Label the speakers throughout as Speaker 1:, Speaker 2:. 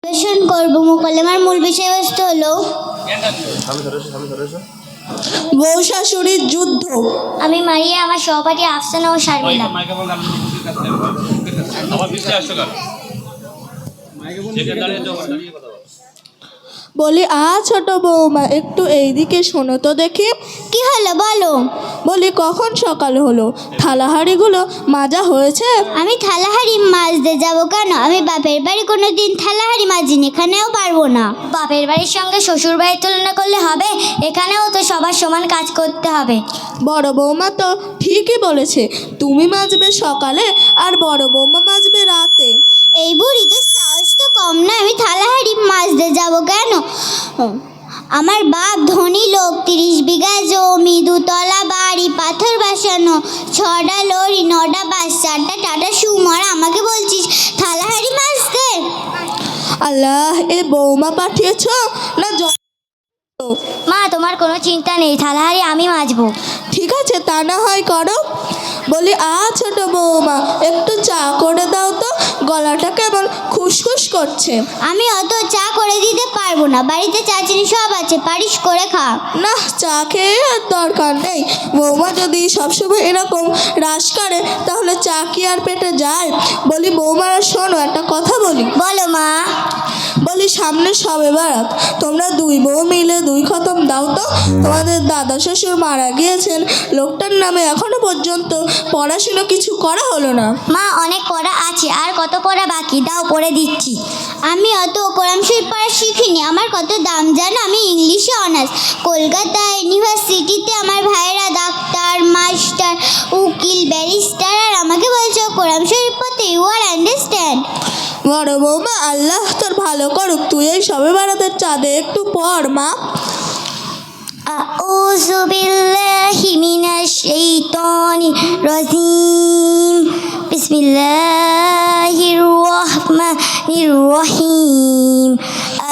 Speaker 1: পরিবেশন করব। মোকালেমার মূল বিষয়বস্তু হলো
Speaker 2: বউ শাশুড়ির যুদ্ধ।
Speaker 1: আমি মারিয়া, আমার সহপাঠী আফসানা ও শারমিলা।
Speaker 2: বলি ছোট বৌমা, একটু এইদিকে শোনো তো দেখি।
Speaker 1: কি হলো বলো?
Speaker 2: বলি কখন সকাল হলো, থালাহাড়িগুলো মাজা হয়েছে?
Speaker 1: আমি থালাহাড়ি মাজতে যাব কেন? আমি বাপের বাড়ি কোনোদিন থালাহাড়ি মাজিনি, এখানেও পারবো না। বাপের বাড়ির সঙ্গে শ্বশুর বাড়ির তুলনা করলে হবে? এখানেও তো সবার সমান কাজ করতে হবে।
Speaker 2: বড় বৌমা তো ঠিকই বলেছে, তুমি মাজবে সকালে আর বড় বৌমা মাজবে রাতে।
Speaker 1: এই বুড়ি তো সাহস তো কম না, আমি থালাহাড়ি মাজতে যাব কেন? আমার বাপ ধনী লোক, 30 বিঘা জমি, 2 তলা বাড়ি, পাথর বসানো, 6টা লরি, 9টা বাস, 4টা টাটা সুমো, আর আমাকে বলছিস থালাহাড়ি মাজতে?
Speaker 2: আল্লাহ, এ বৌমা পাঠিয়েছ না
Speaker 1: মা, তোমার কোনো চিন্তা নেই, থালাহাড়ি আমি মাজবো।
Speaker 2: ঠিক আছে, তা না হয় করো। বলি ছোট বৌমা, একটু চা করে দাও তো, গলাটা কেমন খুসখুস করছে।
Speaker 1: আমি অত চা করে দিতে পারবো না, বাড়িতে চা চিনি সব আছে, পারিস করে খা।
Speaker 2: না, চা খেয়ে আর দরকার নেই। বৌমা যদি সবসময় এরকম রাস করে তাহলে চা কি আর পেটে যায়? বলি বৌমারা শোনো, একটা কথা বলি।
Speaker 1: বলো মা।
Speaker 2: বলি সামনে সবে বারাত, তোমরা 2 বউ মিলে 2 খতম দাও তো। তোমাদের দাদা শ্বশুর মারা গিয়েছেন, লোকটার নামে এখনো পর্যন্ত পড়াশুনো কিছু করা হলো না।
Speaker 1: মা, অনেক পড়া আছে, আর কত পড়া বাকি, দাও পড়ে দিচ্ছি। আমি অত কোরআন শরীফ পড়া শিখিনি, আমার কত দাম জানো? আমি ইংলিশে অনার্স, কলকাতা ইউনিভার্সিটিতে আমার ভাইয়েরা ডাক্তার, মাস্টার, উকিল, ব্যারিস্টার, আর আমাকে বলছো কোরআন শরীফ পড়তে? You are understand?
Speaker 2: বড় বৌমা, আল্লাহ তোর ভালো করুক, তুই এই সবে বারাতের চাঁদে একটু পড় মা।
Speaker 1: আউযু বিল্লাহি মিনাশ শাইতানির রাজিম। বিসমিল্লাহির রহমানির রহিম।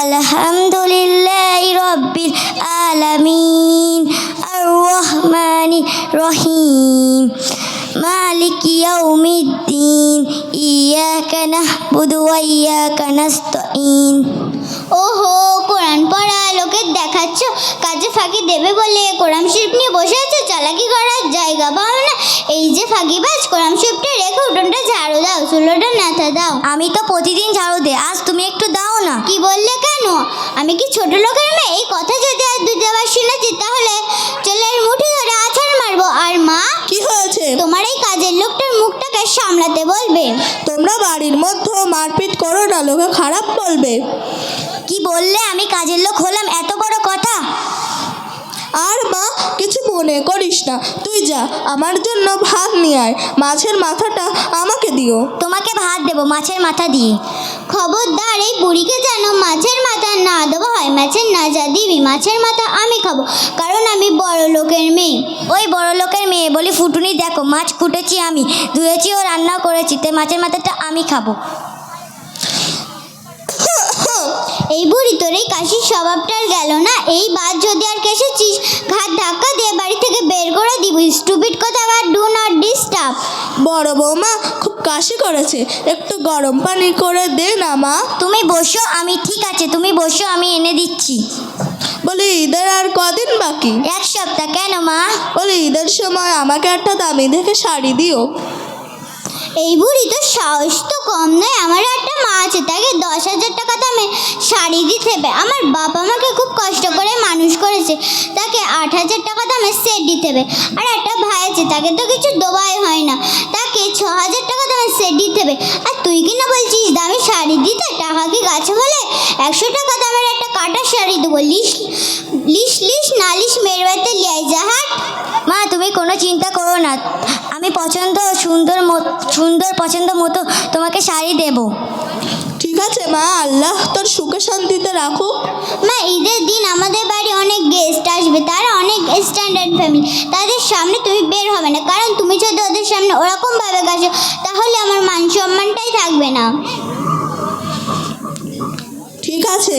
Speaker 1: আলহামদুলিল্লাহি রাব্বিল আলামিন। আর রহমানির রহিম। মালিকি ইয়াউমিদ্দিন। ইয়াকা না'বুদু ওয়া ইয়াকা নাস্তাঈন। ওহো, কোরআন পড়া লোকের দেখাচ্ছ, কাজে ফাঁকি দেবে বলে কোরআন শরীফ নিয়ে বসে আছো, চালাকি করার জায়গা পাও না। এই যে ফাঁকিবাজ, কোরআন শরীফটা রেখে উঠোনটা ঝাড়ু দাও, চুলোটা নাথা দাও। আমি তো প্রতিদিন ঝাড়ু দে, আজ তুমি একটু দাও না। কি বললে কেন? আমি কি ছোট লোকের মেয়ে? এই কথা যদি আজ দুবার শুনেছি তাহলে চুলের মুঠি ধরে আছাড় মারবো। আর মা,
Speaker 2: কি হয়েছে?
Speaker 1: তোমার এই কাজের লোকটার মুখটাকে সামলাতে বলবে।
Speaker 2: তোমরা বাড়ির মধ্যে মারপিট করো না, লোকে খারাপ বলবে।
Speaker 1: কি বললে? আমি কাজের লোক হলাম? এত বড় কথা।
Speaker 2: আর মা, কিছু মনে করিস না, তুই যা আমার জন্য ভাত নিয়ে আয়, মাছের মাথাটা আমাকে দিও।
Speaker 1: তোমাকে ভাত দেবো মাছের মাথা দিয়ে? খবরদার, এই বুড়িকে যেন মাছের মাথা না দেওয়া হয়। মাছের না যা দিবি, মাছের মাথা আমি খাবো, কারণ আমি বড় লোকের মেয়ে। ওই বড় লোকের মেয়ে বলি ফুটুনি, দেখো মাছ কুটেছি আমি, ধুয়েছি ও রান্না করেছি, তাই মাছের মাথাটা আমি খাবো। এই বুড়ি, তোর এই কাশির স্বভাবটা আর গেল না। এই বাদ যদি আর কেসেছিস, ঘাট ধাক্কা দিয়ে বাড়ি থেকে বের করে দিব। স্টুপিড কথা, আবার ডু নট ডিস্টার্ব।
Speaker 2: বড় বৌমা খুব কাশি করেছে, একটু গরম পানি করে দে না মা।
Speaker 1: তুমি বসো, আমি ঠিক আছে তুমি বসো, আমি এনে দিচ্ছি।
Speaker 2: বলি ঈদের আর কদিন বাকি?
Speaker 1: 1 সপ্তাহ। কেন মা?
Speaker 2: বলি ঈদের সময় আমাকে একটা দামি দেখে শাড়ি দিও।
Speaker 1: এই বুড়ি তো সাহস তো কম নয়। আমার একটা মা আছে, তাকে 10,000 টাকা দামে শাড়ি দিতে হবে। আমার বাবা আমাকে খুব কষ্ট করে মানুষ করেছে, তাকে 8,000 টাকা দামে সেট দিতে হবে। আর একটা ভাই আছে, তাকে তো কিছু দোবাই হয় না, তাকে 6,000 টাকা দামে সেট দিতে হবে। আর তুই কি না বলছিস দামি শাড়ি দিতে? টাকা কি গাছে বলে? 100 টাকা দামের একটা কাটা শাড়ি দেবো। লিশ নালিশ মেয়ের বাড়িতে লিয়াই জাহাট। মা, তুমি কোনো চিন্তা করো না, আমি সুন্দর পছন্দ মতো তোমাকে শাড়ি দেব।
Speaker 2: ঠিক আছে মা, আল্লাহ তোর সুখে শান্তিতে রাখুক।
Speaker 1: মা, ঈদের দিন আমাদের বাড়ি অনেক গেস্ট আসবে, তারা অনেক স্ট্যান্ডার্ড ফ্যামিলি, তাদের সামনে তুমি বের হবে না, কারণ তুমি যদি ওদের সামনে ওরকমভাবে গাছো তাহলে আমার মান সম্মানটাই থাকবে না।
Speaker 2: ঠিক আছে।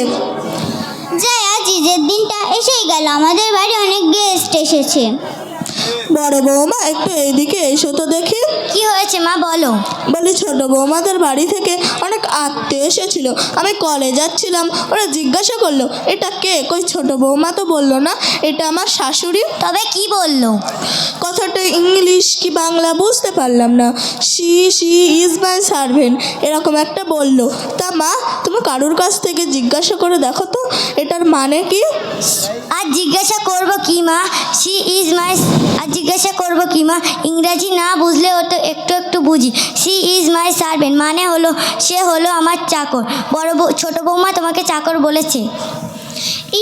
Speaker 1: যাই, আজ ঈদের দিনটা এসেই গেল, আমাদের বাড়ি অনেক গেস্ট এসেছে।
Speaker 2: বড় বৌমা, একটু এইদিকে এসো তো দেখি।
Speaker 1: কি হয়েছে মা বলো।
Speaker 2: বলি ছোট বৌমাদের বাড়ি থেকে অনেক আত্মীয় এসেছিল, আমি কলে যাচ্ছিলাম, ওরা জিজ্ঞাসা করলো এটা কে, কই ছোট বৌমা তো বললো না এটা আমার শাশুড়ি।
Speaker 1: তবে কি বললো?
Speaker 2: কথাটা ইংলিশ কি বাংলা বুঝতে পারলাম না, শি ইজ মাই সার্ভেন্ট এরকম একটা বলল। তা মা তুমি কারুর কাছ থেকে জিজ্ঞাসা করে দেখো তো এটার মানে কি।
Speaker 1: আর জিজ্ঞাসা করব কি মা, শি ইজ মাই, আর জিজ্ঞাসা করব কি মা, ইংরাজি না বুঝলেও তো একটু একটু বুঝি। শি ইজ মাই সার্ভেন্ট মানে হলো সে হলো আমার চাকর। ছোট বৌমা তোমাকে চাকর বলেছে?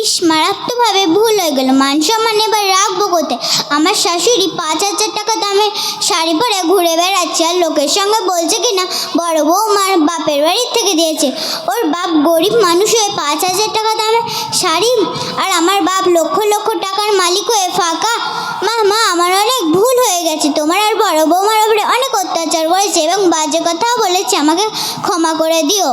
Speaker 3: ইস, মারাত্মকভাবে ভুল হয়ে গেল। মান সম্মান এবার রাখবো কোথায়? আমার শাশুড়ি 5,000 টাকা দামের শাড়ি পরে ঘুরে বেড়াচ্ছে, আর লোকের সঙ্গে বলছে কিনা বড় বৌমার বাপের বাড়ির থেকে দিয়েছে। ওর বাপ গরিব মানুষ হয়ে 5,000 টাকা দামের শাড়ি, আর আমার বাপ লক্ষ লক্ষ টাকার মালিক হয়ে ফাঁকা। মা আমার অনেক ভুল হয়ে গেছে। তোমার আর বড় বৌমার উপরে অনেক অত্যাচার করেছে এবং বাজে কথাও বলেছে, আমাকে ক্ষমা করে দিও।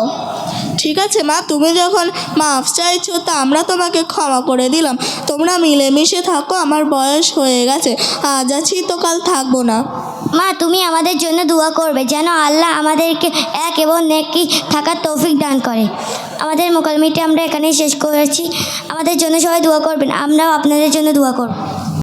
Speaker 2: ঠিক আছে মা, তুমি যখন মাফ চাইছো তা আমরা তোমাকে ক্ষমা করে দিলাম। তোমরা মিলেমিশে থাকো, আমার বয়স হয়ে গেছে, আজ আছি তো কাল থাকবো না।
Speaker 1: মা তুমি আমাদের জন্য দোয়া করবে যেন আল্লাহ আমাদেরকে এক এবং নেকি থাকার তৌফিক দান করে। আমাদের মোকালমিটি আমরা এখানেই শেষ করেছি। আমাদের জন্য সবাই দোয়া করবেন, আমরাও আপনাদের জন্য দোয়া করব।